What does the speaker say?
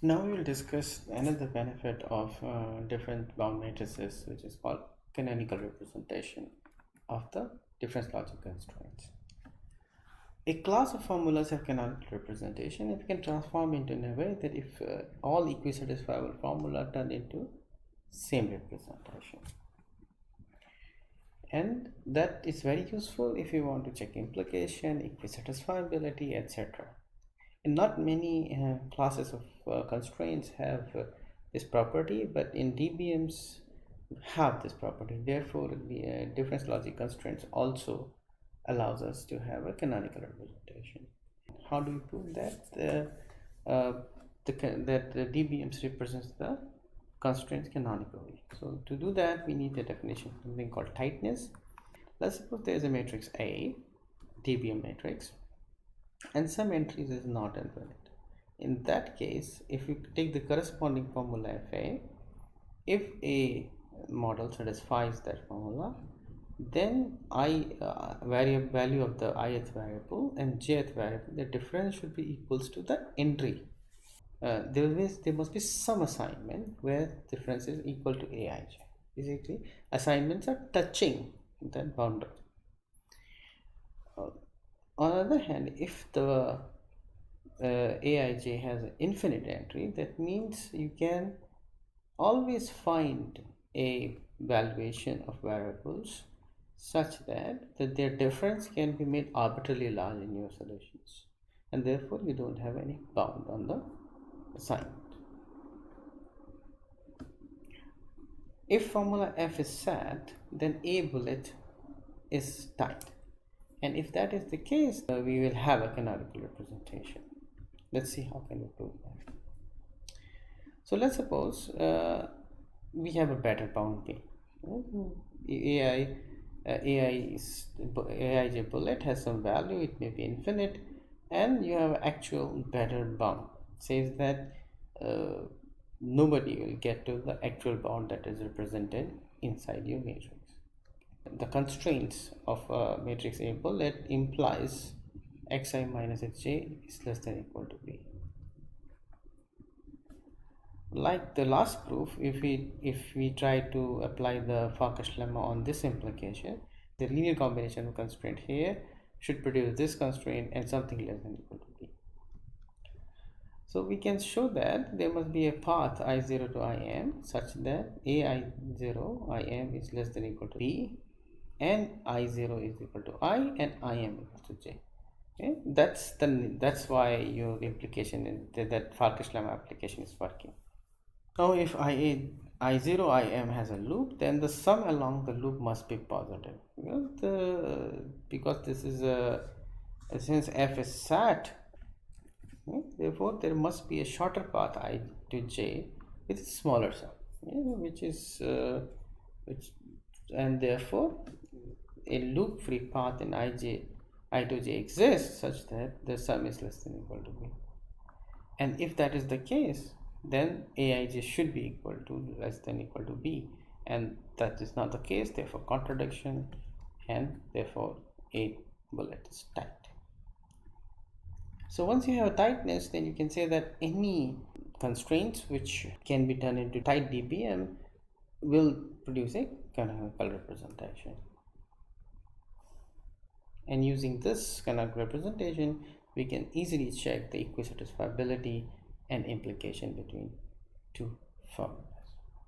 Now we will discuss another benefit of different bound matrices, which is called canonical representation of the difference logic constraints. A class of formulas have canonical representation if we can transform into in a way that if all equisatisfiable formula turn into same representation. And that is very useful if you want to check implication, equisatisfiability, etc. And not many classes of constraints have this property, but in DBMs have this property. Therefore, the difference logic constraints also allows us to have a canonical representation. How do we prove that? That the DBMs represents the constraints canonically. So to do that, we need a definition, something called tightness. Let's suppose there is a matrix A, DBM matrix, and some entries is not infinite. In that case, if we take the corresponding formula fa, if a model satisfies that formula, then value of the ith variable and jth variable, the difference should be equals to the entry. There must be some assignment where difference is equal to aij. Basically, assignments are touching that boundary. On the other hand, if the aij has an infinite entry, that means you can always find a valuation of variables such that their difference can be made arbitrarily large in your solutions, and therefore you don't have any bound on the assignment. If formula f is sat, then a bullet is tight, and if that is the case, we will have a canonical representation. Let's see how can we prove that. So let's suppose we have a better bound B. Aij bullet has some value, it may be infinite, and you have actual better bound. It says that nobody will get to the actual bound that is represented inside your matrix. The constraints of matrix A bullet implies xi minus xj is less than or equal to b. Like the last proof, if we try to apply the Farkas lemma on this implication, the linear combination of constraint here should produce this constraint and something less than or equal to b. So we can show that there must be a path I0 to IM such that AI0 IM is less than or equal to b, and I0 is equal to I, and IM equal to j. Okay? That's why your implication is that Farkas lemma application is working. Now if I0 IM has a loop, then the sum along the loop must be positive, because this is since f is sat, therefore there must be a shorter path I to j with a smaller sum, and therefore a loop free path in I to j exists such that the sum is less than or equal to b. And if that is the case, then aij should be equal to less than or equal to b, and that is not the case, therefore contradiction, and therefore a bullet is tight. So once you have a tightness, then you can say that any constraints which can be turned into tight DBM will produce a canonical representation. And using this canonical representation, we can easily check the equisatisfiability and implication between two formulas.